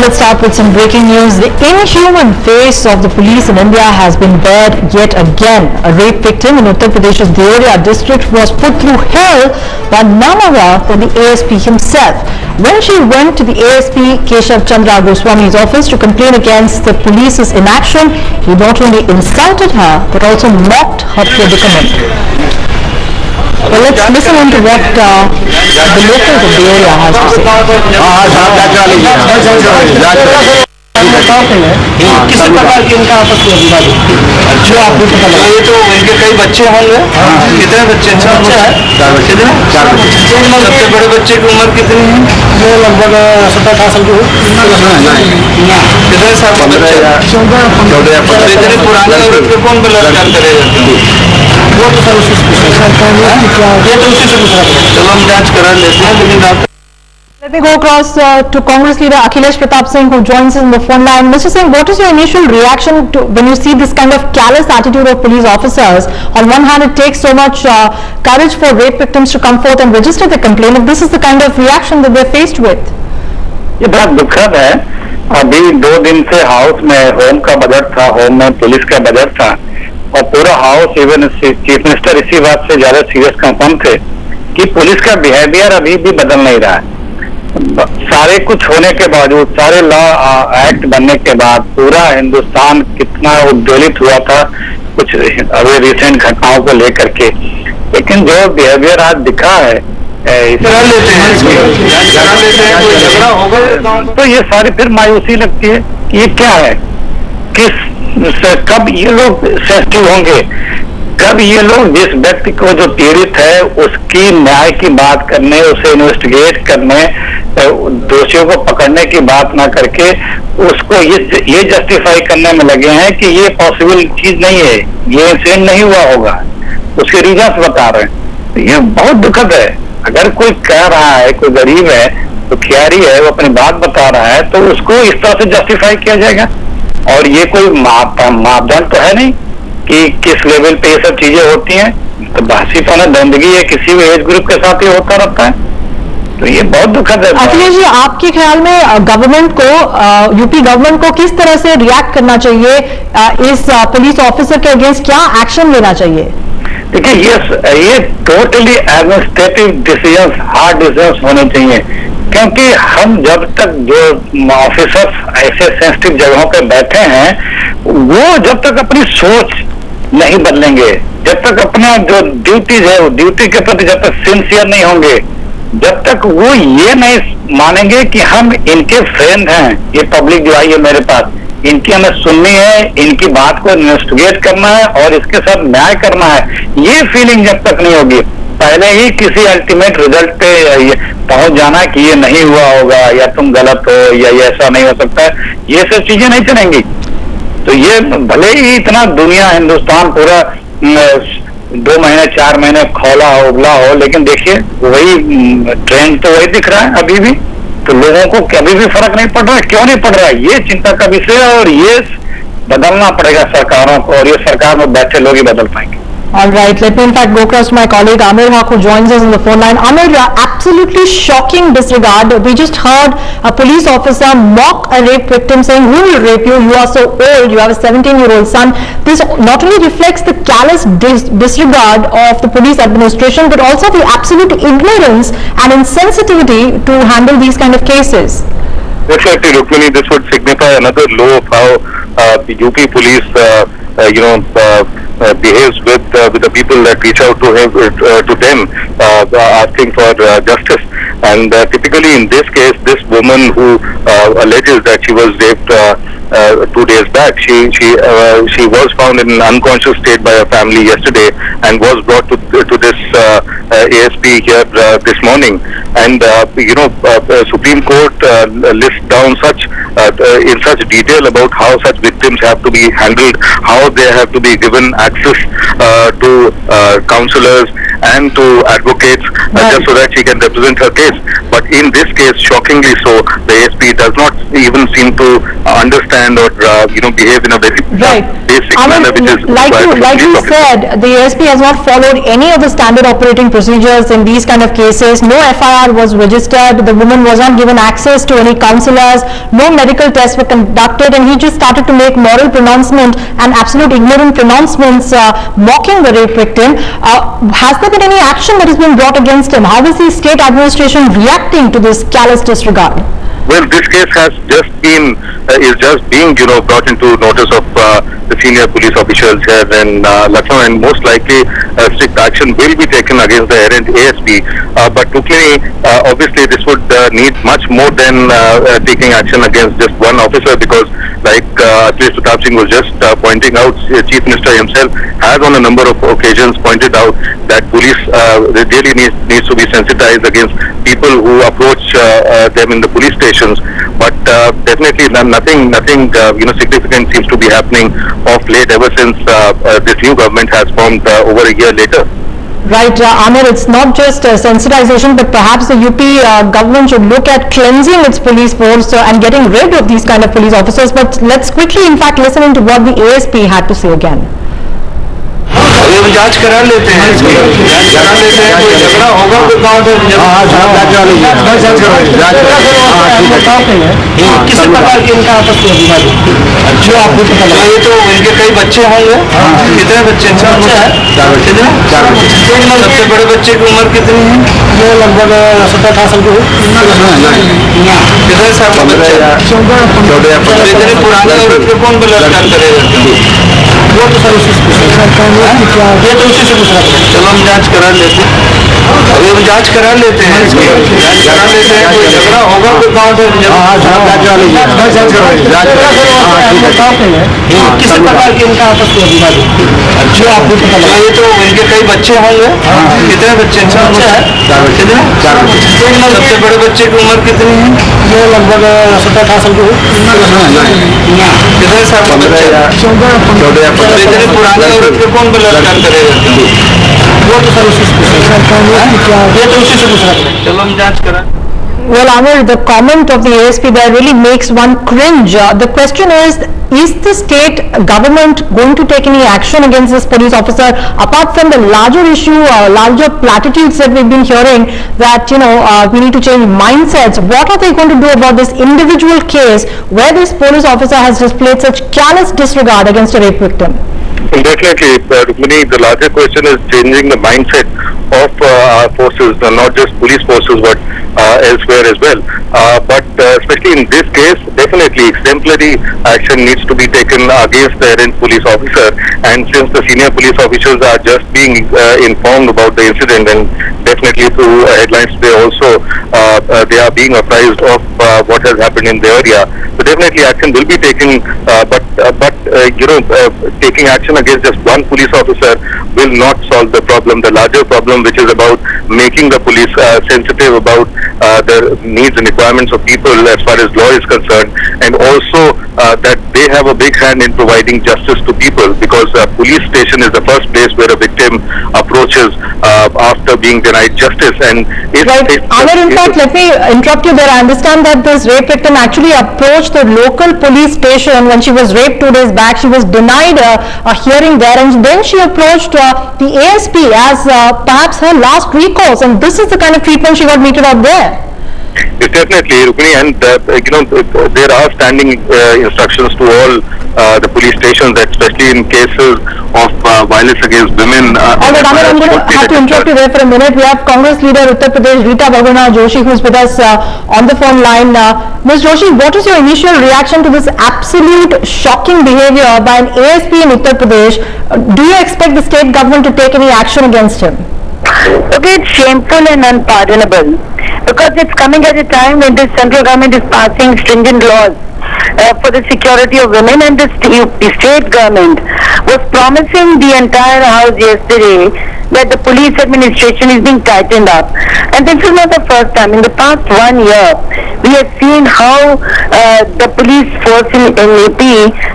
let's start with some breaking news. The inhuman face of the police in India has been bared yet again. A rape victim in Uttar Pradesh's Deoria district was put through hell by none other than the ASP himself. When she went to the ASP Keshav Chandra Goswami's office to complain against the police's inaction, he not only insulted her but also mocked her predicament. Well, let's listen into what the locals of the area has to say. किस प्रकार की उनका आपस में विवाद जो आपको पता लगा? ये तो उनके कई बच्चे होंगे। कितने बच्चे? चार बच्चे। सबसे बड़े बच्चे की उम्र कितनी है? वो लगभग 17-18 साल की हो। कितने साल का बच्चा? 14-15। इतने पुराने औरत पे कौन बलात्कार करेगा? वो तो सर उसी से पूछना पड़ेगा। चलो हम जांच करा लेते हैं, लेकिन आप Let me go across to Congress leader Akhilesh Pratap Singh, who joins us on the phone line. Mr. Singh, what is your initial reaction to when you see this kind of callous attitude of police officers? On one hand, it takes so much courage for rape victims to come forth and register the complaint. If this is the kind of reaction that they're faced with. ये बहुत दुखद है। अभी 2 दिन से house में home का budget था, होम में पुलिस का बजट था और पूरा हाउस इवन चीफ मिनिस्टर इसी बात से ज्यादा सीरियस कंसर्न थे कि पुलिस का बिहेवियर अभी भी बदल नहीं रहा है। सारे कुछ होने के बावजूद, सारे लॉ एक्ट बनने के बाद पूरा हिंदुस्तान कितना उद्वेलित हुआ था कुछ अभी रिसेंट घटनाओं को लेकर के, लेकिन जो बिहेवियर आज दिखा है तो ये सारी फिर मायूसी लगती है कि ये क्या है, कब ये लोग सेंसिटिव होंगे, कब ये लोग जिस व्यक्ति को जो पीड़ित है उसकी न्याय की बात करने, उसे इन्वेस्टिगेट करने, दोषियों को पकड़ने की बात ना करके उसको ये जस्टिफाई करने में लगे हैं कि ये पॉसिबल चीज नहीं है, ये इंसिडेंट नहीं हुआ होगा, उसके रीजंस बता रहे हैं। तो ये बहुत दुखद है। अगर कोई कह रहा है, कोई गरीब है, तो खियारी है, वो अपनी बात बता रहा है तो उसको इस तरह से जस्टिफाई किया जाएगा। और ये कोई मापदंड तो है नहीं कि किस लेवल पे ये सब चीजें होती हैं। तो बहसी तो दंदगी है, किसी भी एज ग्रुप के साथ ये होता रहता है। तो ये बहुत दुखद है। अखिलेश जी, आपके ख्याल में गवर्नमेंट को, यूपी गवर्नमेंट को किस तरह से रिएक्ट करना चाहिए, इस पुलिस ऑफिसर के अगेंस्ट क्या एक्शन लेना चाहिए? देखिए ये totally administrative decisions, hard decisions होने चाहिए, क्योंकि हम जब तक जो ऑफिसर्स ऐसे सेंसिटिव जगहों पे बैठे हैं वो जब तक अपनी सोच नहीं बदलेंगे, जब तक अपना जो ड्यूटीज है वो ड्यूटी के प्रति जब तक सिंसियर नहीं होंगे, जब तक वो ये नहीं मानेंगे कि हम इनके फ्रेंड हैं, ये पब्लिक जो आई है मेरे पास, इनकी हमें सुननी है, इनकी बात को इन्वेस्टिगेट करना है और इसके साथ न्याय करना है, ये फीलिंग जब तक नहीं होगी, पहले ही किसी अल्टीमेट रिजल्ट पे पहुंच जाना कि ये नहीं हुआ होगा या तुम गलत हो या ये ऐसा नहीं हो सकता है, ये सब चीजें नहीं चलेंगी। तो ये भले ही इतना दुनिया, हिंदुस्तान पूरा 2 महीने 4 महीने खौला हो, उबला हो, लेकिन देखिए वही ट्रेंड तो वही दिख रहा है अभी भी। तो लोगों को कभी भी फर्क नहीं पड़ रहा है। क्यों नहीं पड़ रहा है? ये चिंता का विषय है और ये बदलना पड़ेगा सरकारों को, और ये सरकार में बैठे लोग ही बदल पाएंगे। All right, let me in fact go across to my colleague Amir Haq, who joins us on the phone line. Amir, absolutely shocking disregard. We just heard a police officer mock a rape victim saying, "Who will rape you? You are so old. You have a 17-year-old son." This not only reflects the callous disregard of the police administration, but also the absolute ignorance and insensitivity to handle these kind of cases. Definitely, Rukmini, this would signify another low of how the UP police, behaves with the people that reach out to them, asking for justice. And typically, in this case, this woman who alleges that she was raped 2 days back, she was found in an unconscious state by her family yesterday and was brought to this ASP here this morning. And Supreme Court lists down in such detail about how such victims have to be handled, how they have to be given access to counselors and to advocates just so that she can represent her case. But in this case, shockingly so, the ASP does not even seem to understand or behave in a very Right. basic I manner, mean, which is like required of a you police officer. said, the ASP has not followed any of the standard operating procedures in these kind of cases. No FIR was registered. The woman was not given access to any counselors. No medical tests were conducted, and he just started to make moral pronouncement and absolute ignorant pronouncements mocking the rape victim. Has there been any action that has been brought against him? How is the state administration reacting to this callous disregard? Well, this case has just been is just being brought into notice of the senior police officials here in Lucknow, and most likely strict action will be taken against the errant ASP. But Rukmini, obviously this would need much more than taking action against just one officer, because like Akhilesh Pratap Singh was just pointing out, Chief Minister himself has on a number of occasions pointed out that police really needs to be sensitized against people who approach them in the police stations. But definitely nothing significant seems to be happening of late, ever since this new government has formed over a year later. Right, Amir, it's not just sensitization, but perhaps the UP government should look at cleansing its police force and getting rid of these kind of police officers. But let's quickly, in fact, listen into what the ASP had to say again. अभी हम जांच करा लेते हैं इसकी, जांच करा लेते हैं, कोई झगड़ा होगा तो गाँव में किसी प्रकार की इनका आपस में विवाद जो आपको पता लगा। ये तो इनके कई बच्चे होंगे, कितने बच्चे हैं? कितने? 4 बच्चे। सबसे बड़े बच्चे की उम्र कितनी है? ये लगभग 17-18 साल की है। कितने साल का बच्चा? 14। इतनी पुरानी औरत को कौन बलात्कार करेगा? वो तो सर उसी से ये तो उसी से पूछ रहा है। चलो हम जांच करा लेते हैं, अभी हम जांच करा लेते हैं इसकी, जांच करा लेते हैं, कोई झगड़ा होगा तो गाँव में किसी प्रकार की इनका आपस में विवाद जो आपको पता लगा। ये तो इनके कई बच्चे होंगे, कितने बच्चे हैं? 4 बच्चे। 4 बच्चे। सबसे बड़े बच्चे की उम्र कितनी है? ये लगभग 17-18 साल की है। कितने साल का बच्चा? 14। इतनी पुरानी औरत को कौन बलात्कार करेगा? वो तो सर उसी से पूछ रहा है। ये तो उसी से पूछ रहा है। चलो हम जांच करा। Well, Amir, the comment of the ASP there really makes one cringe. The question is the state government going to take any action against this police officer, apart from the larger issue, larger platitudes that we've been hearing that, we need to change mindsets? What are they going to do about this individual case where this police officer has displayed such callous disregard against a rape victim? Definitely, Rukmini, the larger question is changing the mindset of our forces, not just police forces, but elsewhere as well. But especially in this case, definitely exemplary action needs to be taken against the errant police officer. And since the senior police officials are just being informed about the incident, and definitely through headlines today also, they are being apprised of what has happened in the area. So definitely action will be taken, but taking action against just one police officer will not solve the problem. The larger problem, which is about making the police sensitive about the needs and requirements of people as far as law is concerned, and also that they have a big hand in providing justice to people, because a police station is the first place where a victim approaches after being denied justice. And Amir, in fact, let me interrupt you there. I understand that this rape victim actually approached the local police station when she was raped 2 days back. She was denied a hearing there, and then she approached the ASP as perhaps her last recourse, and this is the kind of treatment she got meted out there. It's definitely, Rukmini, and there are standing instructions to all the police stations, especially in cases of violence against women. All right, Amir, I'm going to have to interrupt you there for a minute. We have Congress leader Uttar Pradesh, Rita Bahuguna Joshi, who's with us on the phone line. Ms. Joshi, what is your initial reaction to this absolute shocking behavior by an ASP in Uttar Pradesh? Do you expect the state government to take any action against him? Okay, it's shameful and unpardonable, because it's coming at a time when the central government is passing stringent laws for the security of women, and the state government was promising the entire house yesterday that the police administration is being tightened up. And this is not the first time. In the past 1 year, we have seen how the police force in UP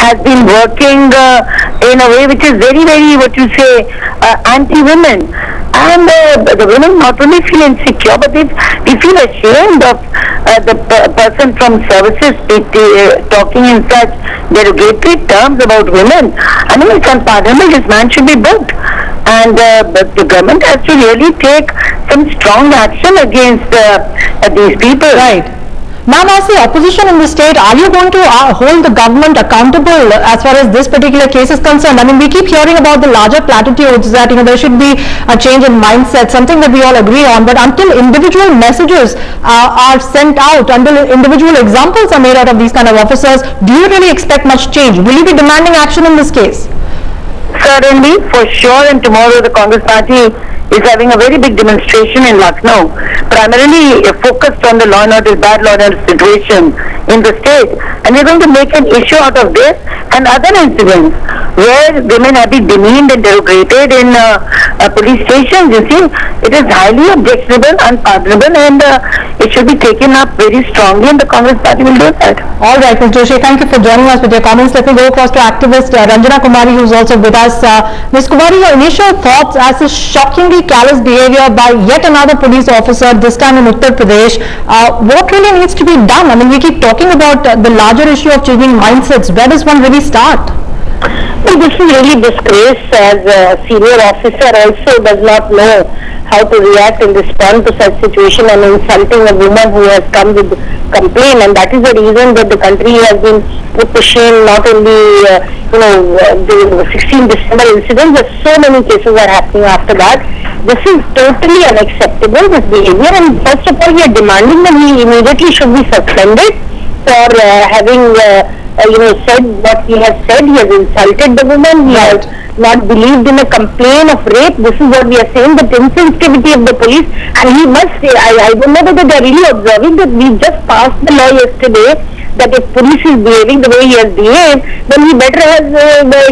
has been working in a way which is very, very, what you say, anti-women. And the women not only feel insecure, but they feel ashamed of the person from services talking in such derogatory terms about women. I mean, it's unpardonable. This man should be booked. And but the government has to really take some strong action against these people. Right. Ma'am, as the opposition in the state, are you going to hold the government accountable as far as this particular case is concerned? I mean, we keep hearing about the larger platitudes that, there should be a change in mindset, something that we all agree on, but until individual messages are sent out, until individual examples are made out of these kind of officers, do you really expect much change? Will you be demanding action in this case? Certainly, for sure, and tomorrow the Congress party is having a very big demonstration in Lucknow, primarily focused on the bad law and order situation in the state. And we're going to make an issue out of this and other incidents where women have been demeaned and derogated in police stations. You see, it is highly objectionable, unpardonable, and it should be taken up very strongly, and the Congress party will do that. All right, Ms. Joshi, thank you for joining us with your comments. Let me go across to activist Ranjana Kumari, who's also with us. Ms. Kumari, your initial thoughts as this shockingly callous behavior by yet another police officer, this time in Uttar Pradesh. What really needs to be done? I mean, we keep talking about the larger issue of changing mindsets. Where does one really start? Well, this is really disgrace, as a senior officer also does not know how to react and respond to such situation, and insulting a woman who has come with complaint, and that is the reason that the country has been put to shame. Not only the 16 December incident, but so many cases are happening after that. This is totally unacceptable, this behavior, and first of all we are demanding that he immediately should be suspended for having said what he has said. He has insulted the woman. He has not believed in a complaint of rape. This is what we are saying, the insensitivity of the police. And he must say, I don't know whether they are really observing that we just passed the law yesterday that if police is behaving the way he has behaved, then he better has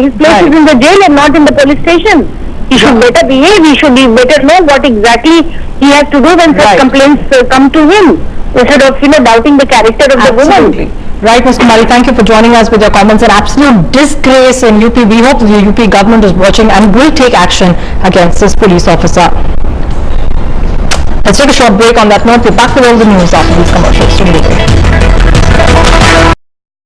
his place is in the jail and not in the police station. He should better behave. He should better know what exactly he has to do when such complaints come to him, instead of doubting the character of the woman. Right, Ms. Kumari, thank you for joining us with your comments. An absolute disgrace in UP. We hope the UP government is watching and will take action against this police officer. Let's take a short break. On that note, we're back with all the news after these commercials.